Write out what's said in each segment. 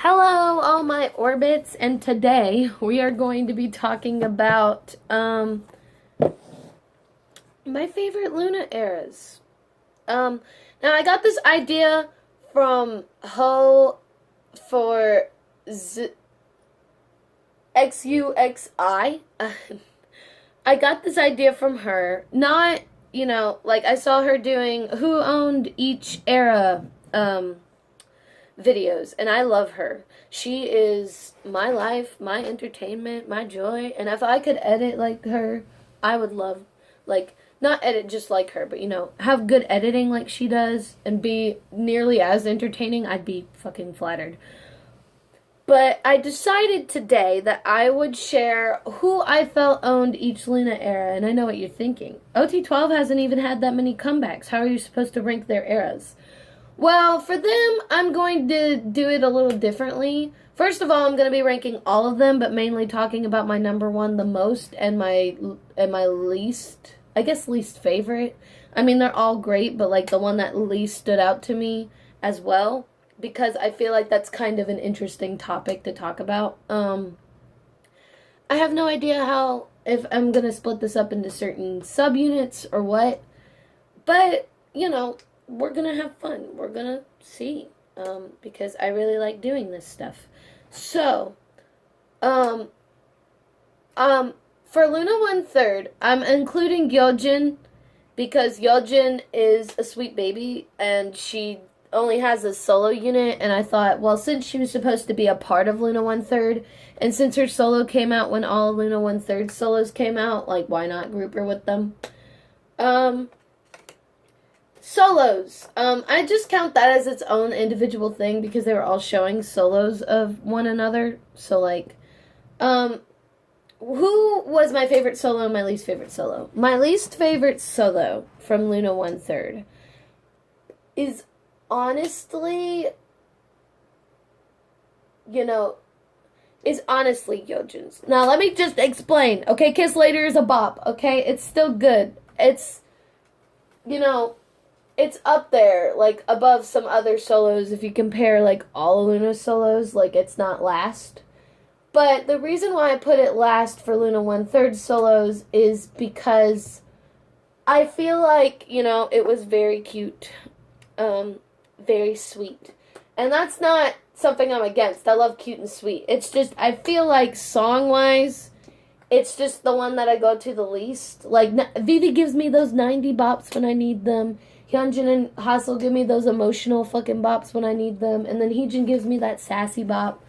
Hello, all my orbits, and today we are going to be talking about my favorite Loona eras. Now I got this idea from Ho for XUXI. I got this idea from her. Not, like I saw her doing who owned each era videos, and I love her. She is my life, my entertainment, my joy, and if I could edit like her, I would love, like, not edit just like her, but have good editing like she does and be nearly as entertaining. I'd be fucking flattered. But I decided today that I would share who I felt owned each Loona era, and I know what you're thinking. OT12 hasn't even had that many comebacks. How are you supposed to rank their eras? Well, for them, I'm going to do it a little differently. First of all, I'm going to be ranking all of them, but mainly talking about my number one the most and my least, I guess least favorite. I mean, they're all great, but like the one that least stood out to me as well, because I feel like that's kind of an interesting topic to talk about. I have no idea if I'm going to split this up into certain subunits or what, but, we're gonna have fun. We're gonna see, because I really like doing this stuff. So, for Loona 1/3, I'm including Yeojin because Yeojin is a sweet baby and she only has a solo unit. And I thought, well, since she was supposed to be a part of Loona 1/3, and since her solo came out when all Loona 1/3 solos came out, like, why not group her with them? Solos. I just count that as its own individual thing because they were all showing solos of one another. So, like, who was my favorite solo and my least favorite solo? My least favorite solo from Loona 1/3 is honestly, Yeojin's. Now, let me just explain. Okay, Kiss Later is a bop. Okay, it's still good. It's, it's up there, like, above some other solos if you compare, like, all of Loona's solos. Like, it's not last. But the reason why I put it last for Loona 1/3 solos is because I feel like, it was very cute. Very sweet. And that's not something I'm against. I love cute and sweet. It's just, I feel like song-wise, it's just the one that I go to the least. Like, Vivi gives me those 90 bops when I need them. Hyunjin and Hassel give me those emotional fucking bops when I need them. And then Heejin gives me that sassy bop.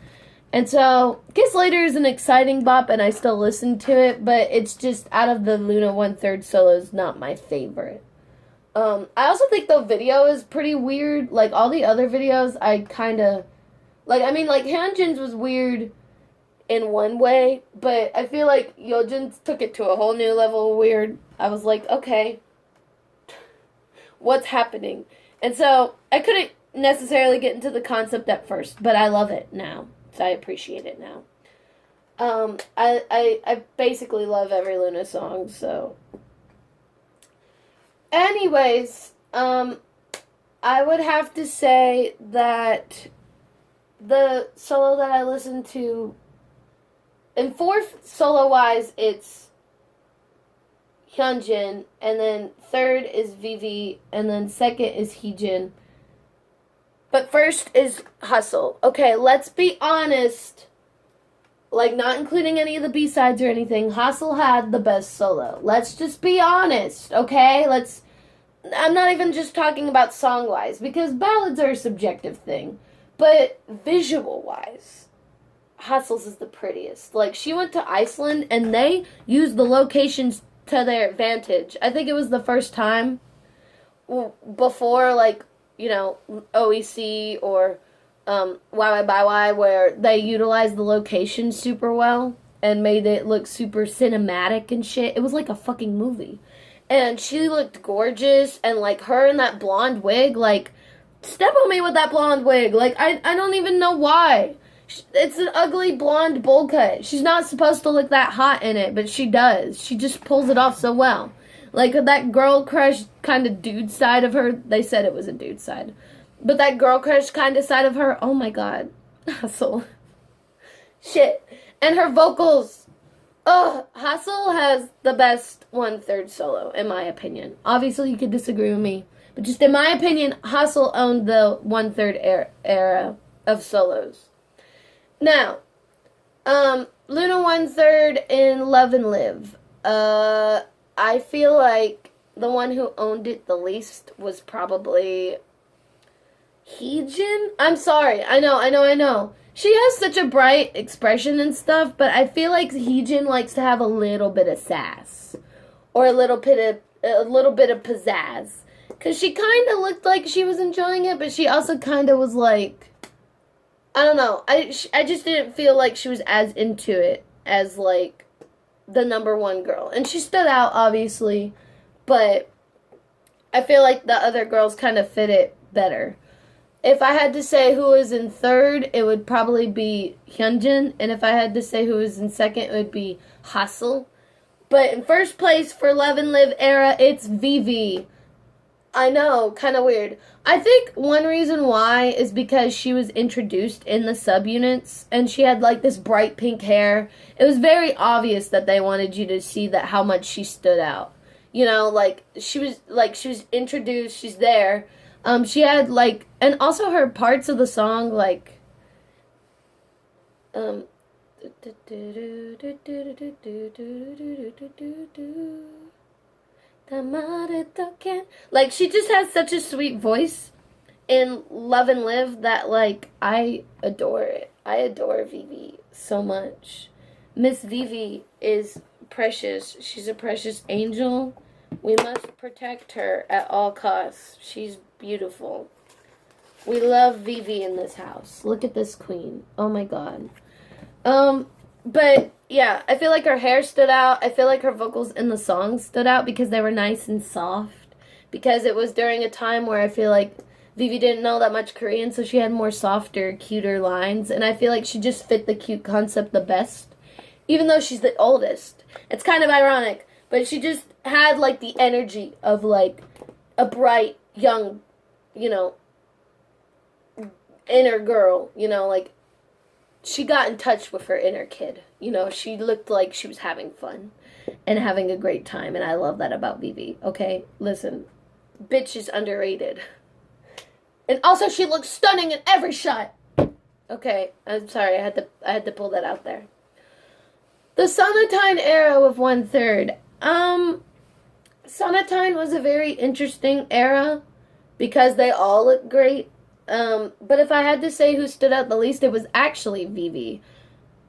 And so, Kiss Later is an exciting bop, and I still listen to it, but it's just, out of the Loona 1/3 solos, not my favorite. I also think the video is pretty weird. Like, all the other videos, I kind of... Like, I mean, like, Hyunjin's was weird in one way, but I feel like Yeojin's took it to a whole new level of weird. I was like, okay, what's happening? And so I couldn't necessarily get into the concept at first, but I love it now. So I appreciate it now. I basically love every Loona song, so. Anyways, I would have to say that the solo that I listened to, in fourth solo-wise, it's Hyunjin, and then third is Vivi, and then second is Heejin. But first is Hustle. Okay, let's be honest. Like, not including any of the B-sides or anything, Hustle had the best solo. Let's just be honest, okay? I'm not even just talking about song-wise, because ballads are a subjective thing. But visual-wise, Hustle's is the prettiest. Like, she went to Iceland, and they used the locations to their advantage. I think it was the first time before, like, OEC or YY where they utilized the location super well and made it look super cinematic and shit. It was like a fucking movie. And she looked gorgeous, and, like, her in that blonde wig, like, step on me with that blonde wig. Like, I don't even know why. It's an ugly blonde bowl cut. She's not supposed to look that hot in it, but she does. She just pulls it off so well. Like, that girl crush kind of dude side of her, they said it was a dude side. But that girl crush kind of side of her, oh my god. Hustle. Shit. And her vocals. Oh, Hustle has the best 1/3 solo, in my opinion. Obviously, you could disagree with me. But just in my opinion, Hustle owned the 1/3 era of solos. Now, Loona 1/3 in Love and Live. I feel like the one who owned it the least was probably Heejin. I'm sorry. I know. She has such a bright expression and stuff, but I feel like Heejin likes to have a little bit of sass or a little bit of pizzazz, cause she kind of looked like she was enjoying it, but she also kind of was like, I don't know. I just didn't feel like she was as into it as like the number one girl, and she stood out obviously, but I feel like the other girls kind of fit it better. If I had to say who was in third, it would probably be Hyunjin. And if I had to say who was in second, it would be Hustle. But in first place for Love and Live era, it's Vivi. I know, kind of weird. I think one reason why is because she was introduced in the subunits, and she had like this bright pink hair. It was very obvious that they wanted you to see that how much she stood out. You know, she was introduced, she's there. She had like, and also her parts of the song, like, like, she just has such a sweet voice in Love and Live that, like, I adore it. I adore Vivi so much. Miss Vivi is precious. She's a precious angel. We must protect her at all costs. She's beautiful. We love Vivi in this house. Look at this queen. Oh my god. But yeah, I feel like her hair stood out. I feel like her vocals in the song stood out because they were nice and soft. Because it was during a time where I feel like Vivi didn't know that much Korean, so she had more softer, cuter lines. And I feel like she just fit the cute concept the best. Even though she's the oldest. It's kind of ironic. But she just had, like, the energy of, like, a bright, young, you know, inner girl. You know, like, she got in touch with her inner kid. You know, she looked like she was having fun and having a great time. And I love that about Vivi, okay? Listen, bitch is underrated. And also, she looks stunning in every shot. Okay, I'm sorry, I had to pull that out there. The Sonatine era with 1/3. Sonatine was a very interesting era because they all look great. But if I had to say who stood out the least, it was actually Vivi.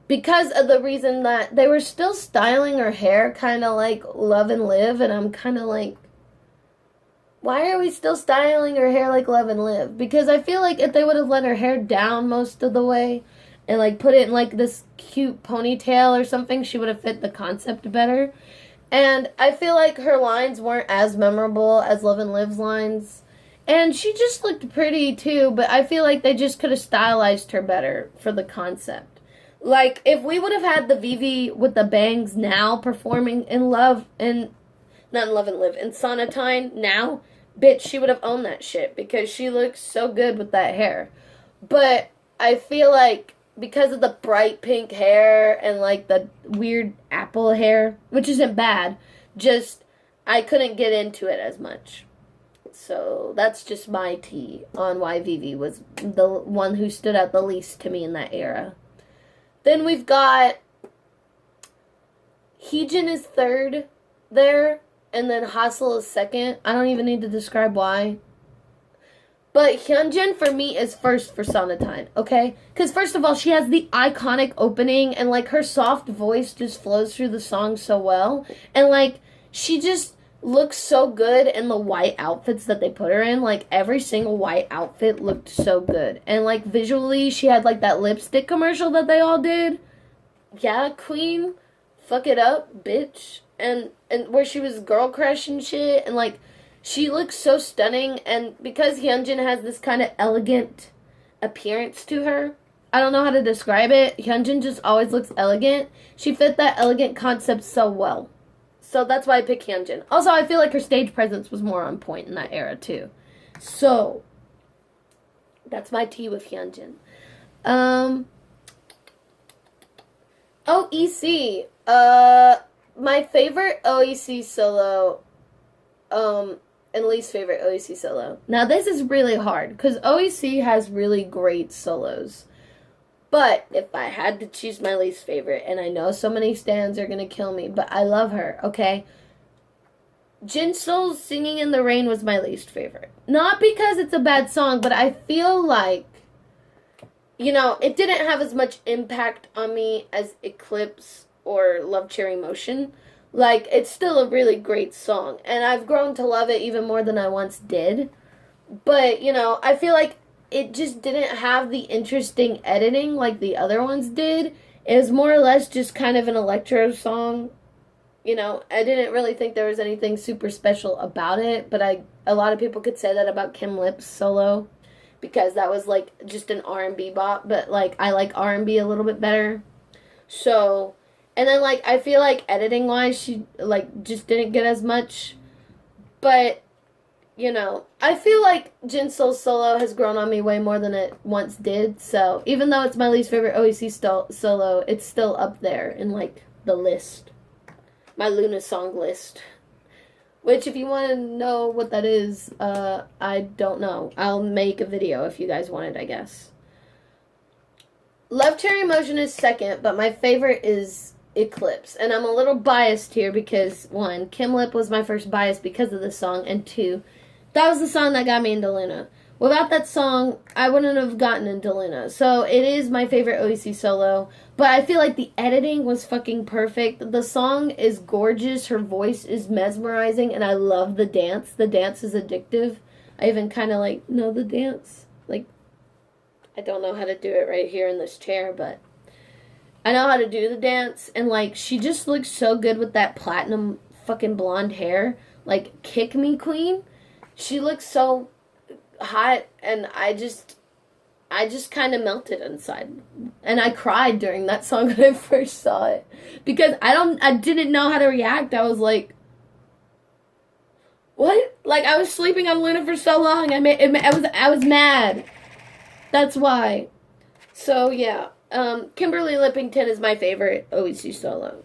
Because of the reason that they were still styling her hair kind of like Love and Live, and I'm kind of like, why are we still styling her hair like Love and Live? Because I feel like if they would have let her hair down most of the way and like put it in like this cute ponytail or something, she would have fit the concept better. And I feel like her lines weren't as memorable as Love and Live's lines. And she just looked pretty too, but I feel like they just could have stylized her better for the concept. Like, if we would have had the Vivi with the bangs now performing in Love and, not in Love and Live, in Sonatine now, bitch, she would have owned that shit because she looks so good with that hair. But I feel like because of the bright pink hair and like the weird apple hair, which isn't bad, just I couldn't get into it as much. So that's just my tea on why Vivi was the one who stood out the least to me in that era. Then we've got Heejin is third there, and then Hustle is second. I don't even need to describe why. But Hyunjin, for me, is first for Sonatine, okay? Because, first of all, she has the iconic opening, and, like, her soft voice just flows through the song so well. And, like, she just looks so good in the white outfits that they put her in. Like, every single white outfit looked so good. And, like, visually, she had, like, that lipstick commercial that they all did. Yeah, queen. Fuck it up, bitch. And where she was girl crush and shit, and, like, she looks so stunning, and because Hyunjin has this kind of elegant appearance to her, I don't know how to describe it. Hyunjin just always looks elegant. She fit that elegant concept so well. So that's why I picked Hyunjin. Also, I feel like her stage presence was more on point in that era, too. So, that's my tea with Hyunjin. Um, OEC. My favorite OEC solo, and least favorite OEC solo. Now this is really hard because OEC has really great solos. But if I had to choose my least favorite, and I know so many stans are gonna kill me, but I love her, okay? Jinsoul's Singing in the Rain was my least favorite. Not because it's a bad song, but I feel like, you know, it didn't have as much impact on me as Eclipse or Love Cherry Motion. Like, it's still a really great song, and I've grown to love it even more than I once did. But, you know, I feel like it just didn't have the interesting editing like the other ones did. It was more or less just kind of an electro song. You know, I didn't really think there was anything super special about it, but a lot of people could say that about Kim Lip's solo because that was like just an R&B bop, but like I like R&B a little bit better. So, and then like I feel like editing wise she like just didn't get as much, but you know, I feel like Jinsoul's solo has grown on me way more than it once did. So, even though it's my least favorite OEC solo, it's still up there in like the list. My Loona song list. Which, if you want to know what that is, I don't know. I'll make a video if you guys want it, I guess. Love Cherry Motion is second, but my favorite is Eclipse. And I'm a little biased here because, one, Kim Lip was my first bias because of this song, and two, that was the song that got me into Loona. Without that song, I wouldn't have gotten into Loona. So it is my favorite OEC solo. But I feel like the editing was fucking perfect. The song is gorgeous. Her voice is mesmerizing. And I love the dance. The dance is addictive. I even kind of like know the dance. Like, I don't know how to do it right here in this chair. But I know how to do the dance. And like, she just looks so good with that platinum fucking blonde hair. Like, kick me, queen. She looks so hot, and I just kind of melted inside, and I cried during that song when I first saw it because I didn't know how to react. I was like, what? Like, I was sleeping on Loona for so long. I was mad. That's why. So yeah, Kimberly Lippington is my favorite OEC solo.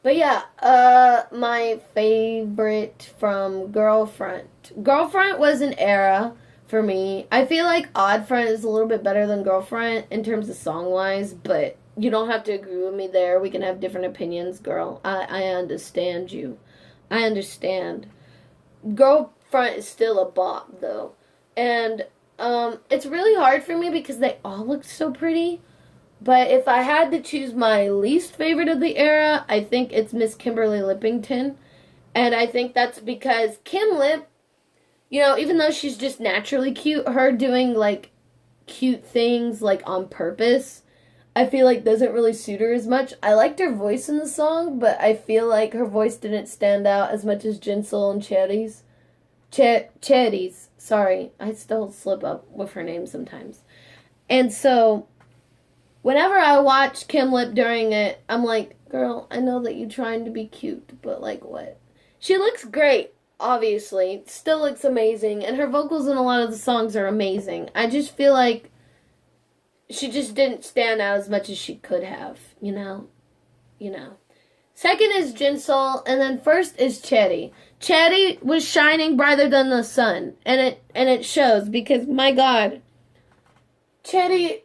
But yeah, my favorite from Girlfriend. Girlfriend was an era for me. I feel like Oddfriend is a little bit better than Girlfriend in terms of song-wise, but you don't have to agree with me there. We can have different opinions, girl. I understand you. I understand. Girlfriend is still a bop, though. And it's really hard for me because they all look so pretty. But if I had to choose my least favorite of the era, I think it's Miss Kimberly Lippington. And I think that's because Kim Lip, you know, even though she's just naturally cute, her doing, like, cute things, like, on purpose, I feel like doesn't really suit her as much. I liked her voice in the song, but I feel like her voice didn't stand out as much as Jinsoul and Charity's. Charity's. Sorry, I still slip up with her name sometimes. And so, whenever I watch Kim Lip during it, I'm like, girl, I know that you're trying to be cute, but like what? She looks great, obviously. Still looks amazing, and her vocals in a lot of the songs are amazing. I just feel like she just didn't stand out as much as she could have, you know? You know. Second is Jinsoul, and then first is Chetty. Chetty was shining brighter than the sun, and it shows because, my God, Chetty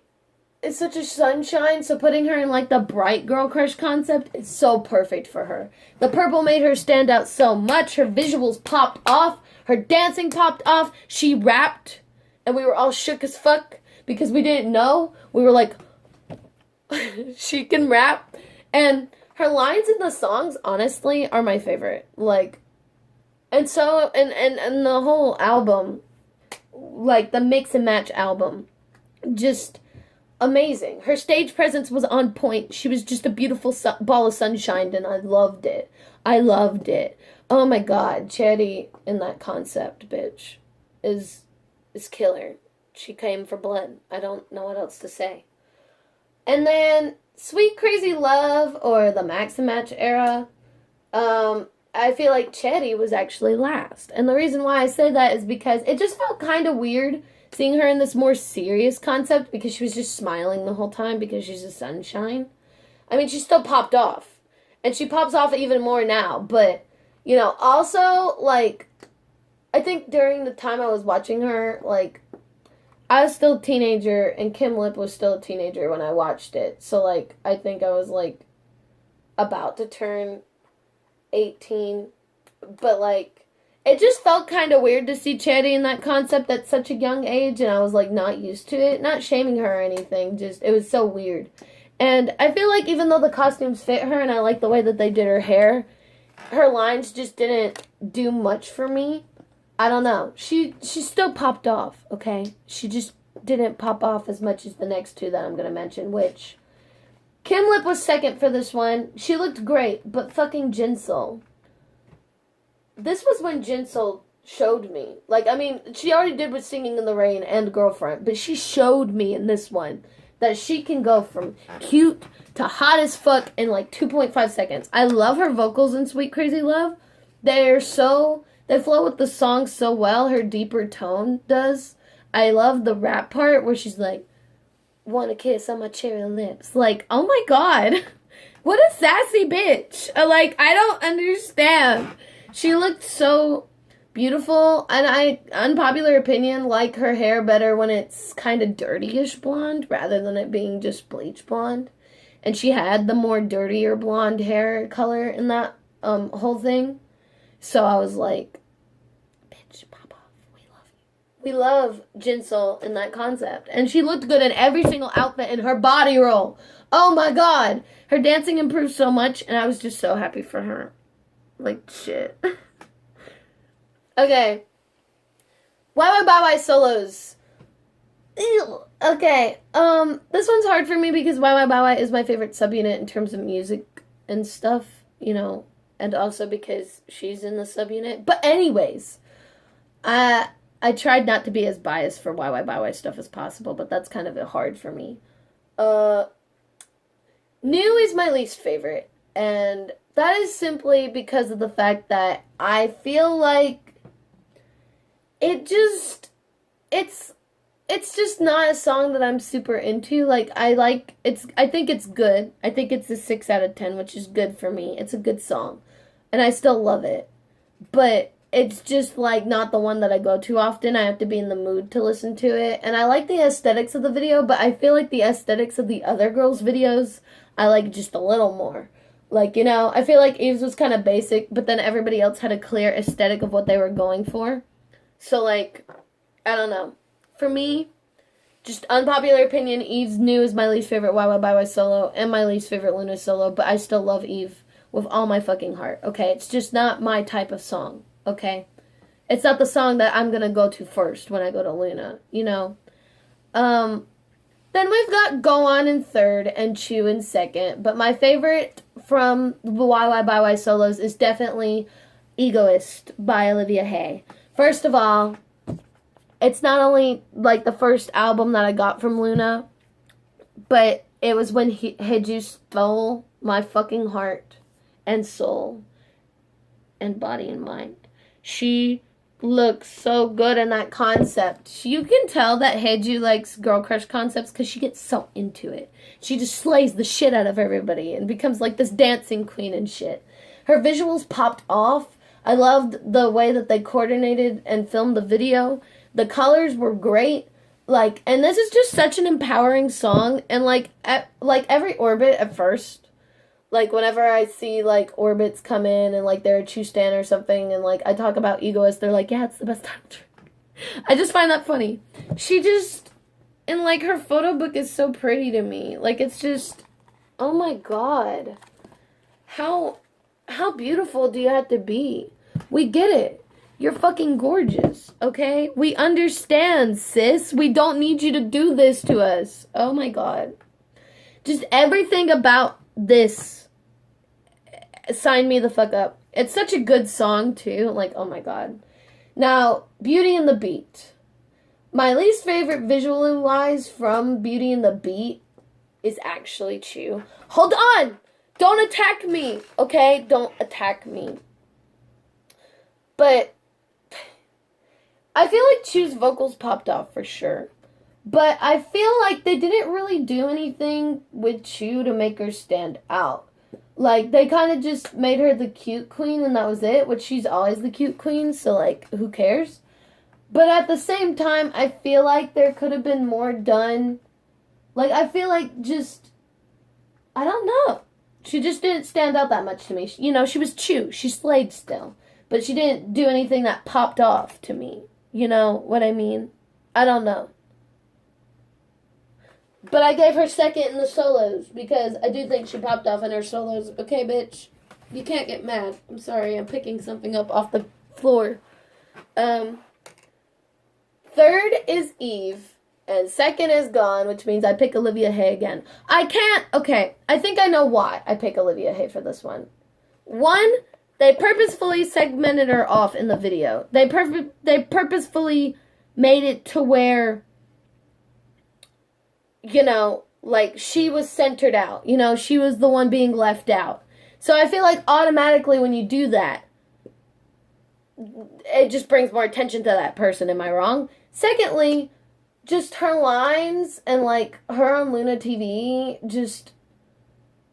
is such a sunshine, so putting her in like the bright girl crush concept is so perfect for her. The purple made her stand out so much. Her visuals popped off. Her dancing popped off. She rapped, and we were all shook as fuck because we didn't know. We were like, she can rap. And her lines in the songs, honestly, are my favorite. Like, and so, and the whole album, like the mix and match album, just amazing. Her stage presence was on point. She was just a beautiful ball of sunshine, and I loved it. I loved it. Oh my God, Chetty in that concept, bitch, is killer. She came for blood. I don't know what else to say. And then Sweet Crazy Love or the Max and Match era, I feel like Chetty was actually last. And the reason why I say that is because it just felt kind of weird seeing her in this more serious concept because she was just smiling the whole time because she's a sunshine. I mean, she still popped off. And she pops off even more now. But, you know, also, like, I think during the time I was watching her, like, I was still a teenager and Kim Lip was still a teenager when I watched it. So, like, I think I was, like, about to turn 18. But, like, it just felt kind of weird to see Charity in that concept at such a young age. And I was, like, not used to it. Not shaming her or anything. Just, it was so weird. And I feel like even though the costumes fit her and I like the way that they did her hair, her lines just didn't do much for me. I don't know. She still popped off, okay? She just didn't pop off as much as the next two that I'm going to mention, which Kim Lip was second for this one. She looked great, but fucking Jinsol. This was when Jinsol showed me. Like, I mean, she already did with Singing in the Rain and Girlfriend, but she showed me in this one that she can go from cute to hot as fuck in like 2.5 seconds. I love her vocals in Sweet Crazy Love. They flow with the song so well. Her deeper tone does. I love the rap part where she's like, "Want a kiss on my cherry lips." Like, oh my god. What a sassy bitch. Like, I don't understand. She looked so beautiful, and I, unpopular opinion, like her hair better when it's kind of dirty-ish blonde rather than it being just bleach blonde. And she had the more dirtier blonde hair color in that whole thing. So I was like, bitch, pop off. We love you. We love Jinsol in that concept. And she looked good in every single outfit in her body roll. Oh my god. Her dancing improved so much, and I was just so happy for her. Like, shit. Okay. YY solos. Ew. Okay. This one's hard for me because YY is my favorite subunit in terms of music and stuff, you know, and also because she's in the subunit. But anyways, I tried not to be as biased for YY stuff as possible, but that's kind of hard for me. New is my least favorite, and that is simply because of the fact that I feel like it's just not a song that I'm super into. Like, I think it's good. I think it's a 6 out of 10, which is good for me. It's a good song. And I still love it. But it's just, like, not the one that I go to often. I have to be in the mood to listen to it. And I like the aesthetics of the video, but I feel like the aesthetics of the other girls' videos, I like just a little more. Like, you know, I feel like Eve's was kind of basic, but then everybody else had a clear aesthetic of what they were going for. So, like, I don't know. For me, just unpopular opinion, Eve's New is my least favorite YY solo and my least favorite Loona solo, but I still love Eve with all my fucking heart, okay? It's just not my type of song, okay? It's not the song that I'm gonna go to first when I go to Loona, you know? Then we've got Go On in third and Chew in second, but my favorite from the YY solos is definitely Egoist by Olivia Hay. First of all, it's not only, like, the first album that I got from Loona, but it was when Heju stole my fucking heart and soul and body and mind. She looks so good in that concept. You can tell that Heju likes girl crush concepts because she gets so into it. She just slays the shit out of everybody and becomes, like, this dancing queen and shit. Her visuals popped off. I loved the way that they coordinated and filmed the video. The colors were great. Like, and this is just such an empowering song. And, like, every orbit at first, like, whenever I see, like, orbits come in and, like, they're a Chew stan or something, and, like, I talk about Egoist, they're like, yeah, it's the best time. I just find that funny. She just, and, like, her photo book is so pretty to me. Like, it's just, oh my god. How beautiful do you have to be? We get it. You're fucking gorgeous, okay? We understand, sis. We don't need you to do this to us. Oh my god. Just everything about this, sign me the fuck up. It's such a good song, too. Like, oh my god. Now, Beauty and the Beat. My least favorite visually-wise from Beauty and the Beat is actually Chew. Hold on! Don't attack me, okay? Don't attack me. But I feel like Chu's vocals popped off for sure. But I feel like they didn't really do anything with Chu to make her stand out. Like, they kind of just made her the cute queen and that was it, which she's always the cute queen, so, like, who cares? But at the same time, I feel like there could have been more done. Like, I feel like just, I don't know. She just didn't stand out that much to me. You know, she was Chu. She slayed still. But she didn't do anything that popped off to me. You know what I mean? I don't know. But I gave her second in the solos because I do think she popped off in her solos. Okay, bitch? You can't get mad. I'm sorry, I'm picking something up off the floor. Third is Eve, and second is Gone, which means I pick Olivia Hay again. I think I know why I pick Olivia Hay for this one. One, they purposefully segmented her off in the video. They purposefully made it to where, you know, like, she was centered out. You know, she was the one being left out. So I feel like automatically when you do that, it just brings more attention to that person. Am I wrong? Secondly, just her lines and, like, her on Loona TV, just,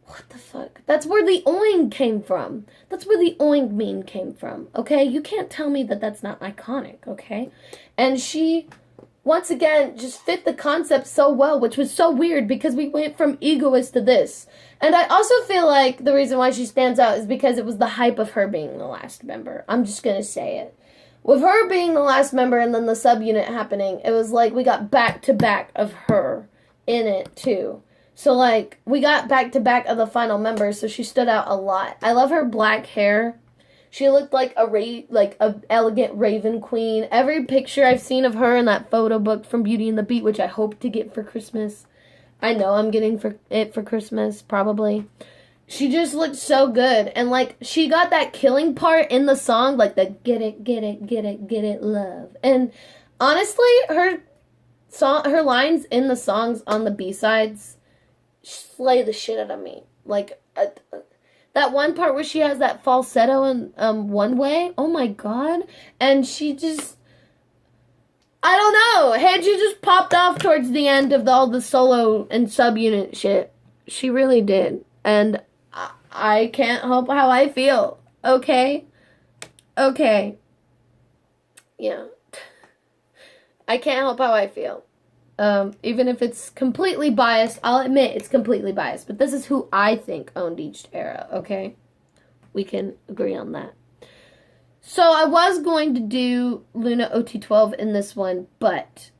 what the fuck? That's where the oing came from. That's where the oing meme came from, okay? You can't tell me that that's not iconic, okay? And she, once again, just fit the concept so well, which was so weird because we went from egoist to this. And I also feel like the reason why she stands out is because it was the hype of her being the last member. I'm just gonna say it. With her being the last member and then the subunit happening, it was like we got back-to-back of her in it, too. So, like, we got back-to-back of the final member, so she stood out a lot. I love her black hair. She looked like a elegant raven queen. Every picture I've seen of her in that photo book from Beauty and the Beat, which I hope to get for Christmas. I know I'm getting it for Christmas, probably. She just looked so good. And, like, she got that killing part in the song, like the get it, love. And honestly, her lines in the songs on the B-sides slay the shit out of me. Like, that one part where she has that falsetto in One Way, oh my god. And she just, I don't know, Hedgie just popped off towards the end of all the solo and subunit shit. She really did. And I can't help how I feel. Okay? Okay. Yeah. I can't help how I feel. Even if it's completely biased, I'll admit it's completely biased. But this is who I think owned each era, okay? We can agree on that. So I was going to do Loona OT12 in this one, but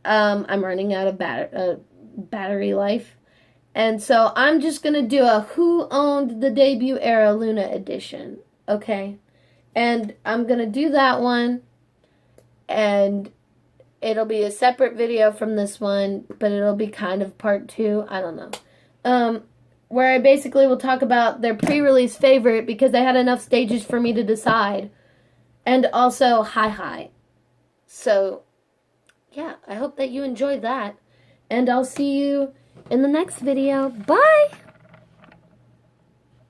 I'm running out of battery life. And so I'm just going to do a Who Owned the Debut Era Loona edition, okay? And I'm going to do that one, and it'll be a separate video from this one, but it'll be kind of part 2, I don't know. Where I basically will talk about their pre-release favorite because they had enough stages for me to decide. And also Hi. So, yeah, I hope that you enjoyed that. And I'll see you in the next video. Bye!